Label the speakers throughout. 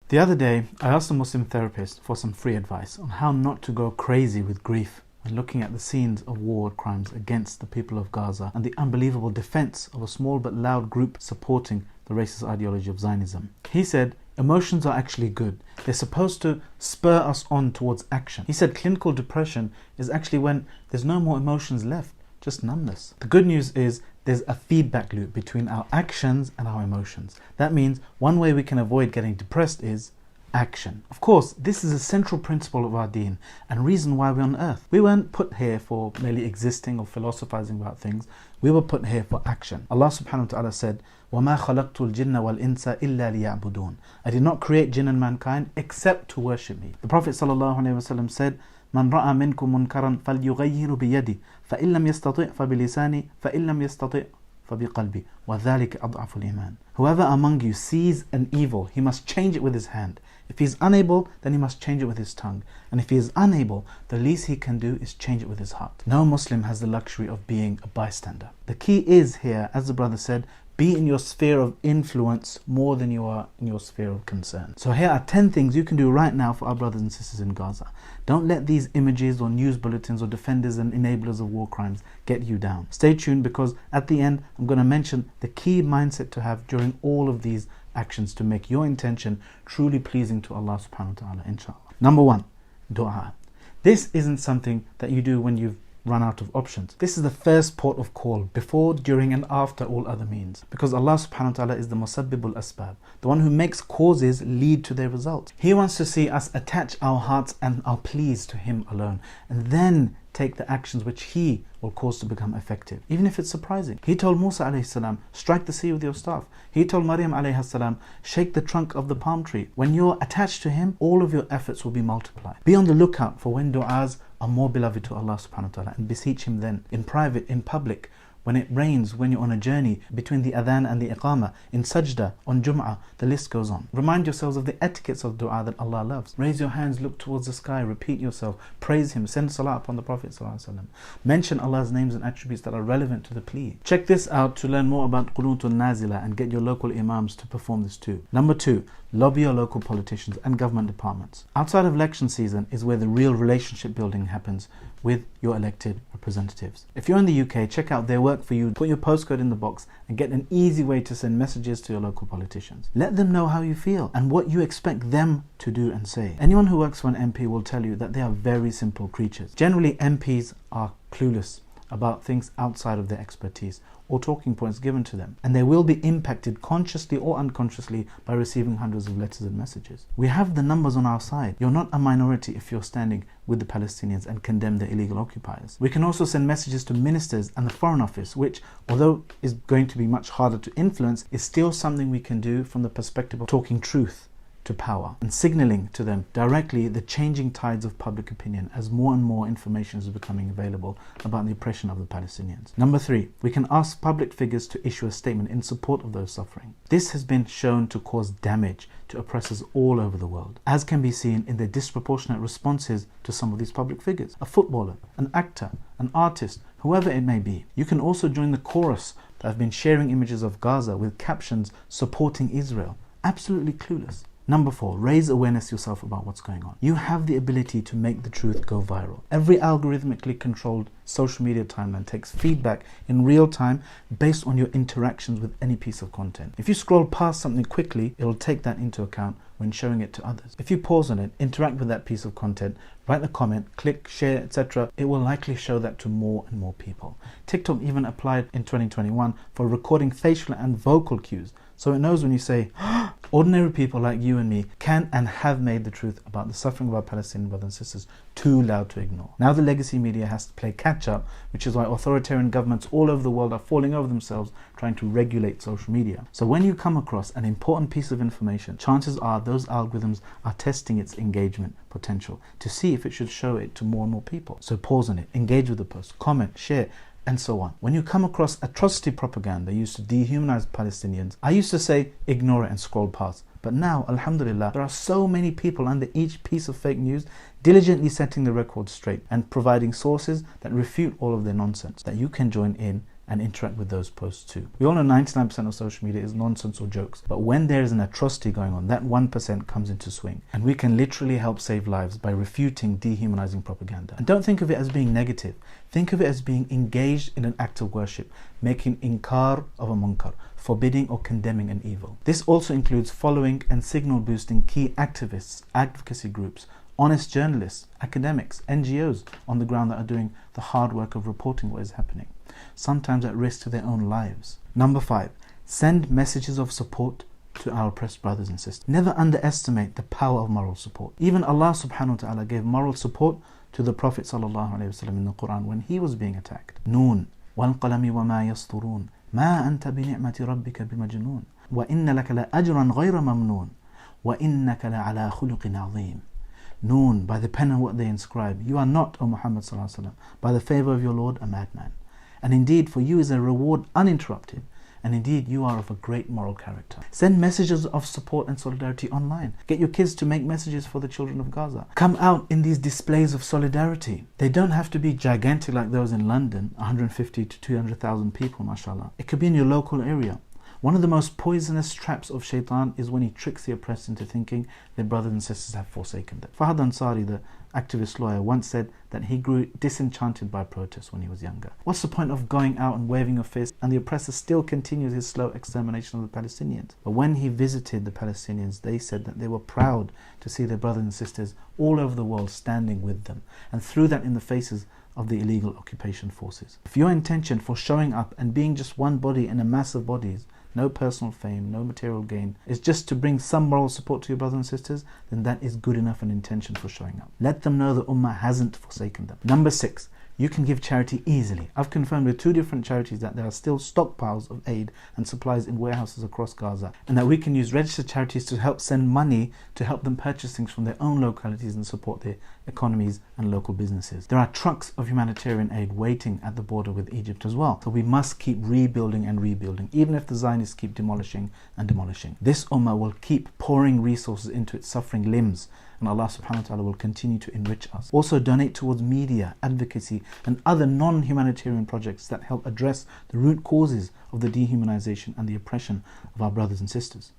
Speaker 1: The other day, I asked a Muslim therapist for some free advice on how not to go crazy with grief when looking at the scenes of war crimes against the people of Gaza and the unbelievable defense of a small but loud group supporting the racist ideology of Zionism. He said, emotions are actually good. They're supposed to spur us on towards action. He said clinical depression is actually when there's no more emotions left, just numbness. The good news is there's a feedback loop between our actions and our emotions. That means one way we can avoid getting depressed is action. Of course, this is a central principle of our deen and reason why we're on earth. We weren't put here for merely existing or philosophizing about things. We were put here for action. Allah subhanahu wa ta'ala said, وَمَا خَلَقْتُ الْجِنَّ وَالْإِنسَ إِلَّا لِيَعْبُدُونَ. I did not create jinn and mankind except to worship me. The Prophet sallallahu alaihi wasallam said, من رأى منكم منكرا فليغير بيده فإن لم يستطع فبلسانه فإن لم يستطع فبقلبه وذلك أضعف الإيمان. Whoever among you sees an evil, he must change it with his hand. If he is unable, then he must change it with his tongue. And if he is unable, the least he can do is change it with his heart. No Muslim has the luxury of being a bystander. The key is here, as the brother said, be in your sphere of influence more than you are in your sphere of concern. So here are 10 things you can do right now for our brothers and sisters in Gaza. Don't let these images or news bulletins or defenders and enablers of war crimes get you down. Stay tuned, because at the end I'm going to mention the key mindset to have during all of these actions to make your intention truly pleasing to Allah subhanahu wa ta'ala, inshallah. Number 1, dua. This isn't something that you do when you've run out of options. This is the first port of call, before, during and after all other means, because Allah subhanahu wa ta'ala is the musabbibul asbab, the one who makes causes lead to their results. He wants to see us attach our hearts and our pleas to Him alone, and then take the actions which He will cause to become effective, even if it's surprising. He told Musa alayhi salam, strike the sea with your staff. He told Maryam alayhi salam, shake the trunk of the palm tree. When you're attached to Him, all of your efforts will be multiplied. Be on the lookout for when du'as are more beloved to Allah subhanahu wa ta'ala, and beseech Him then, in private, in public, when it rains, when you're on a journey, between the adhan and the iqamah, in sajda, on Jum'ah, the list goes on. Remind yourselves of the etiquettes of dua that Allah loves. Raise your hands, look towards the sky, repeat yourself, praise Him, send salah upon the Prophet ﷺ. Mention Allah's names and attributes that are relevant to the plea. Check this out to learn more about Qunutul Nazila and get your local imams to perform this too. Number 2, lobby your local politicians and government departments. Outside of election season is where the real relationship building happens with your elected representatives. If you're in the UK, check out their work for you. Put your postcode in the box and get an easy way to send messages to your local politicians. Let them know how you feel and what you expect them to do and say. Anyone who works for an MP will tell you that they are very simple creatures. Generally, MPs are clueless about things outside of their expertise or talking points given to them, and they will be impacted consciously or unconsciously by receiving hundreds of letters and messages. We have the numbers on our side. You're not a minority if you're standing with the Palestinians and condemn the illegal occupiers. We can also send messages to ministers and the Foreign Office, which, although is going to be much harder to influence, is still something we can do from the perspective of talking truth to power and signaling to them directly the changing tides of public opinion as more and more information is becoming available about the oppression of the Palestinians. Number 3, we can ask public figures to issue a statement in support of those suffering. This has been shown to cause damage to oppressors all over the world, as can be seen in their disproportionate responses to some of these public figures. A footballer, an actor, an artist, whoever it may be. You can also join the chorus that have been sharing images of Gaza with captions supporting Israel. Absolutely clueless. Number 4, raise awareness yourself about what's going on. You have the ability to make the truth go viral. Every algorithmically controlled social media timeline takes feedback in real time based on your interactions with any piece of content. If you scroll past something quickly, it'll take that into account when showing it to others. If you pause on it, interact with that piece of content, write a comment, click, share, etc., it will likely show that to more and more people. TikTok even applied in 2021 for recording facial and vocal cues, so it knows when you say, ordinary people like you and me can and have made the truth about the suffering of our Palestinian brothers and sisters too loud to ignore. Now the legacy media has to play catch up, which is why authoritarian governments all over the world are falling over themselves trying to regulate social media. So when you come across an important piece of information, chances are those algorithms are testing its engagement potential to see if it should show it to more and more people. So pause on it, engage with the post, comment, share, and so on. When you come across atrocity propaganda used to dehumanize Palestinians, I used to say ignore it and scroll past. But now, alhamdulillah, there are so many people under each piece of fake news diligently setting the record straight and providing sources that refute all of their nonsense that you can join in and interact with those posts too. We all know 99% of social media is nonsense or jokes, but when there is an atrocity going on, that 1% comes into swing, and we can literally help save lives by refuting dehumanizing propaganda. And don't think of it as being negative. Think of it as being engaged in an act of worship, making inkar of a munkar, forbidding or condemning an evil. This also includes following and signal boosting key activists, advocacy groups, honest journalists, academics, NGOs on the ground that are doing the hard work of reporting what is happening, sometimes at risk to their own lives. Number 5, send messages of support to our oppressed brothers and sisters. Never underestimate the power of moral support. Even Allah subhanahu wa ta'ala gave moral support to the Prophet sallallahu alaihi wasallam in the Qur'an when he was being attacked. Noon, wal qalami wa ma yasturun, ma anta bi ni'mati rabbika bimajnun, wa inna laka la ajran ghayra mamnun, wa innaka la ala khuluqin azim. Noon, by the pen and what they inscribe, you are not, O Muhammad sallallahu alaihi wasallam, by the favor of your Lord, a madman. And indeed, for you is a reward uninterrupted, and indeed you are of a great moral character. Send messages of support and solidarity online. Get your kids to make messages for the children of Gaza. Come out in these displays of solidarity. They don't have to be gigantic like those in London, 150 to 200,000 people, mashallah. It could be in your local area. One of the most poisonous traps of shaitan is when he tricks the oppressed into thinking their brothers and sisters have forsaken them. Fahad Ansari, the activist lawyer, once said that he grew disenchanted by protests when he was younger. What's the point of going out and waving a fist and the oppressor still continues his slow extermination of the Palestinians? But when he visited the Palestinians, they said that they were proud to see their brothers and sisters all over the world standing with them, and threw that in the faces of the illegal occupation forces. If your intention for showing up and being just one body in a mass of bodies, no personal fame, no material gain, is just to bring some moral support to your brothers and sisters, then that is good enough an intention for showing up. Let them know the Ummah hasn't forsaken them. Number 6, you can give charity easily. I've confirmed with 2 different charities that there are still stockpiles of aid and supplies in warehouses across Gaza, and that we can use registered charities to help send money to help them purchase things from their own localities and support their economies and local businesses. There are trucks of humanitarian aid waiting at the border with Egypt as well. So we must keep rebuilding and rebuilding, even if the Zionists keep demolishing and demolishing. This Ummah will keep pouring resources into its suffering limbs, and Allah subhanahu wa ta'ala will continue to enrich us. Also donate towards media, advocacy and other non-humanitarian projects that help address the root causes of the dehumanization and the oppression of our brothers and sisters.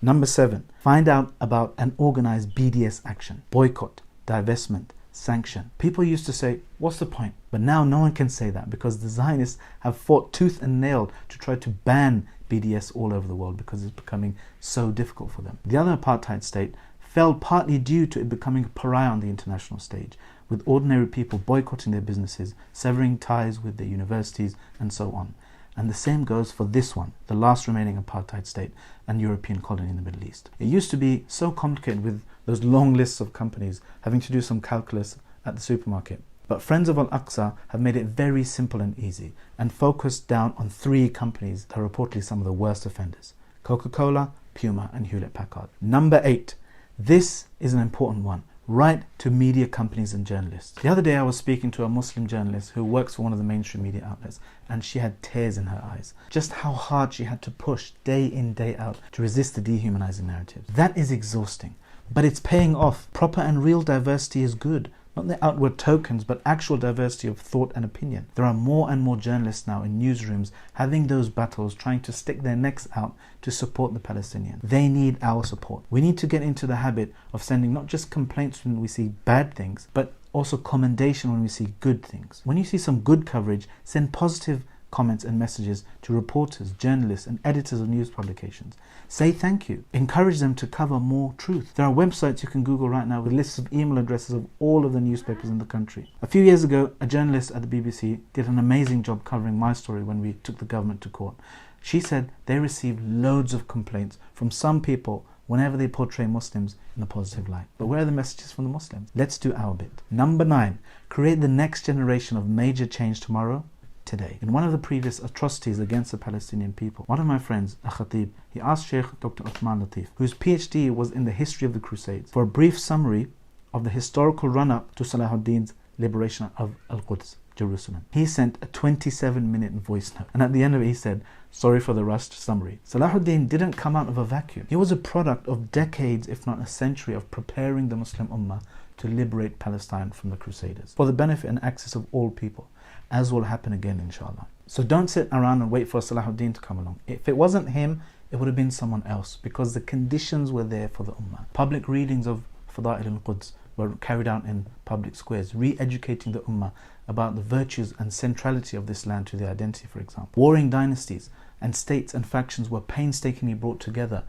Speaker 1: Number 7, find out about and organize BDS action, boycott, divestment, sanction. People used to say, what's the point? But now no one can say that, because the Zionists have fought tooth and nail to try to ban BDS all over the world because it's becoming so difficult for them. The other apartheid state fell partly due to it becoming a pariah on the international stage, with ordinary people boycotting their businesses, severing ties with their universities, and so on. And the same goes for this one, the last remaining apartheid state and European colony in the Middle East. It used to be so complicated with those long lists of companies having to do some calculus at the supermarket. But Friends of Al-Aqsa have made it very simple and easy, and focused down on 3 companies that are reportedly some of the worst offenders: Coca-Cola, Puma and Hewlett-Packard. Number 8. This is an important one. Write to media companies and journalists. The other day I was speaking to a Muslim journalist who works for one of the mainstream media outlets, and she had tears in her eyes. Just how hard she had to push day in, day out to resist the dehumanizing narrative. That is exhausting, but it's paying off. Proper and real diversity is good. Not the outward tokens, but actual diversity of thought and opinion. There are more and more journalists now in newsrooms having those battles, trying to stick their necks out to support the Palestinians. They need our support. We need to get into the habit of sending not just complaints when we see bad things, but also commendation when we see good things. When you see some good coverage, send positive comments and messages to reporters, journalists and editors of news publications. Say thank you. Encourage them to cover more truth. There are websites you can Google right now with lists of email addresses of all of the newspapers in the country. A few years ago, a journalist at the BBC did an amazing job covering my story when we took the government to court. She said they received loads of complaints from some people whenever they portray Muslims in a positive light. But where are the messages from the Muslims? Let's do our bit. Number 9, create the next generation of major change tomorrow, today. In one of the previous atrocities against the Palestinian people, one of my friends, a khatib, he asked Sheikh Dr. Uthman Latif, whose PhD was in the history of the Crusades, for a brief summary of the historical run-up to Salahuddin's liberation of Al-Quds, Jerusalem. He sent a 27-minute voice note, and at the end of it he said, sorry for the rushed summary. Salahuddin didn't come out of a vacuum. He was a product of decades, if not a century, of preparing the Muslim Ummah to liberate Palestine from the Crusaders, for the benefit and access of all people. as will happen again inshallah. So don't sit around and wait for Salahuddin to come along. If it wasn't him, it would have been someone else, because the conditions were there for the ummah. Public readings of Fada'il al-Quds were carried out in public squares, re-educating the ummah about the virtues and centrality of this land to the identity, for example. Warring dynasties and states and factions were painstakingly brought together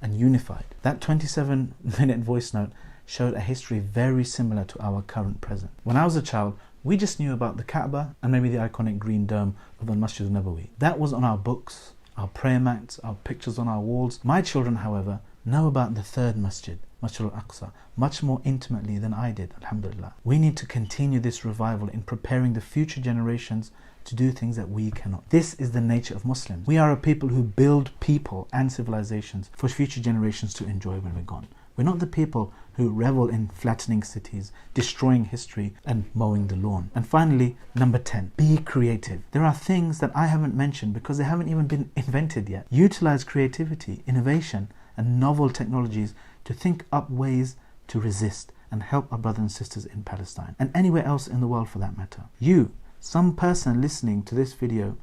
Speaker 1: and unified. That 27-minute voice note showed a history very similar to our current present. When I was a child, we just knew about the Kaaba and maybe the iconic green dome of the Masjid al-Nabawi. That was on our books, our prayer mats, our pictures on our walls. My children, however, know about the third masjid, Masjid al-Aqsa, much more intimately than I did, alhamdulillah. We need to continue this revival in preparing the future generations to do things that we cannot. This is the nature of Muslims. We are a people who build people and civilizations for future generations to enjoy when we're gone. We're not the people who revel in flattening cities, destroying history, and mowing the lawn. And finally, number 10, be creative. There are things that I haven't mentioned because they haven't even been invented yet. Utilize creativity, innovation, and novel technologies to think up ways to resist and help our brothers and sisters in Palestine and anywhere else in the world for that matter. You, some person listening to this video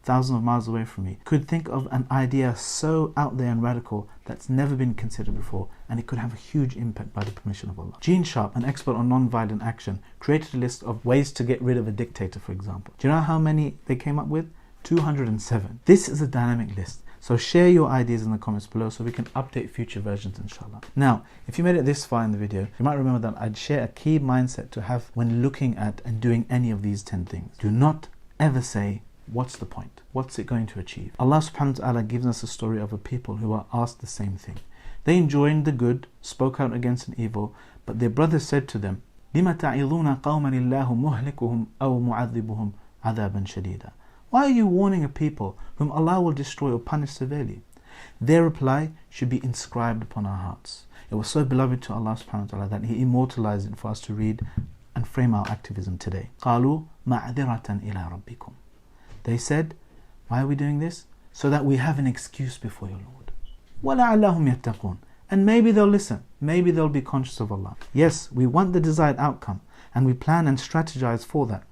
Speaker 1: thousands of miles away from me, could think of an idea so out there and radical that's never been considered before, and it could have a huge impact by the permission of Allah. Gene Sharp, an expert on non-violent action, created a list of ways to get rid of a dictator, for example. Do you know how many they came up with? 207. This is a dynamic list. So share your ideas in the comments below so we can update future versions inshallah. Now, if you made it this far in the video, you might remember that I'd share a key mindset to have when looking at and doing any of these 10 things. Do not ever say, what's the point? What's it going to achieve? Allah subhanahu wa ta'ala gives us a story of a people who are asked the same thing. They enjoined the good, spoke out against an evil, but their brothers said to them, لِمَ تَعِظُونَ قَوْمًا اللَّهُ مُهْلِكُهُمْ أَوْ مُعَذِّبُهُمْ عَذَابًا شَدِيدًا. Why are you warning a people whom Allah will destroy or punish severely? Their reply should be inscribed upon our hearts. It was so beloved to Allah subhanahu wa ta'ala that He immortalized it for us to read and frame our activism today. قَالُوا مَعْذِرَةً إِلَىٰ رَبِّكُمْ. They said, why are we doing this? So that we have an excuse before your Lord. وَلَعَلَّهُمْ يَتَّقُونَ. And maybe they'll listen. Maybe they'll be conscious of Allah. Yes, we want the desired outcome and we plan and strategize for that.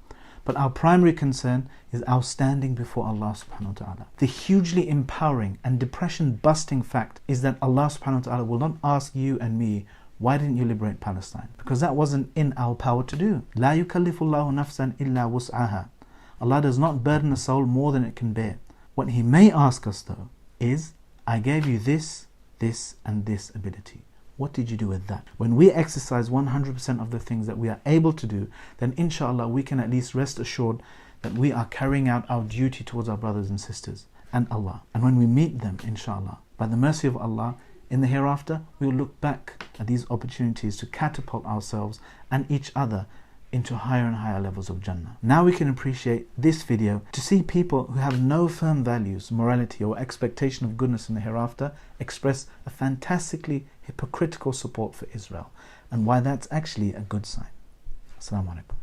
Speaker 1: But our primary concern is our standing before Allah subhanahu wa ta'ala. The hugely empowering and depression busting fact is that Allah subhanahu wa ta'ala will not ask you and me, why didn't you liberate Palestine? Because that wasn't in our power to do. لَا يُكَلِّفُ اللَّهُ نَفْسًا إِلَّا وُسْعَهَا. Allah does not burden a soul more than it can bear. What He may ask us though is, I gave you this, this and this ability. What did you do with that? When we exercise 100% of the things that we are able to do, then inshallah we can at least rest assured that we are carrying out our duty towards our brothers and sisters and Allah. And when we meet them, inshallah, by the mercy of Allah, in the hereafter, we will look back at these opportunities to catapult ourselves and each other into higher and higher levels of Jannah. Now we can appreciate this video to see people who have no firm values, morality or expectation of goodness in the hereafter express a fantastically hypocritical support for Israel, and why that's actually a good sign. Assalamu alaikum.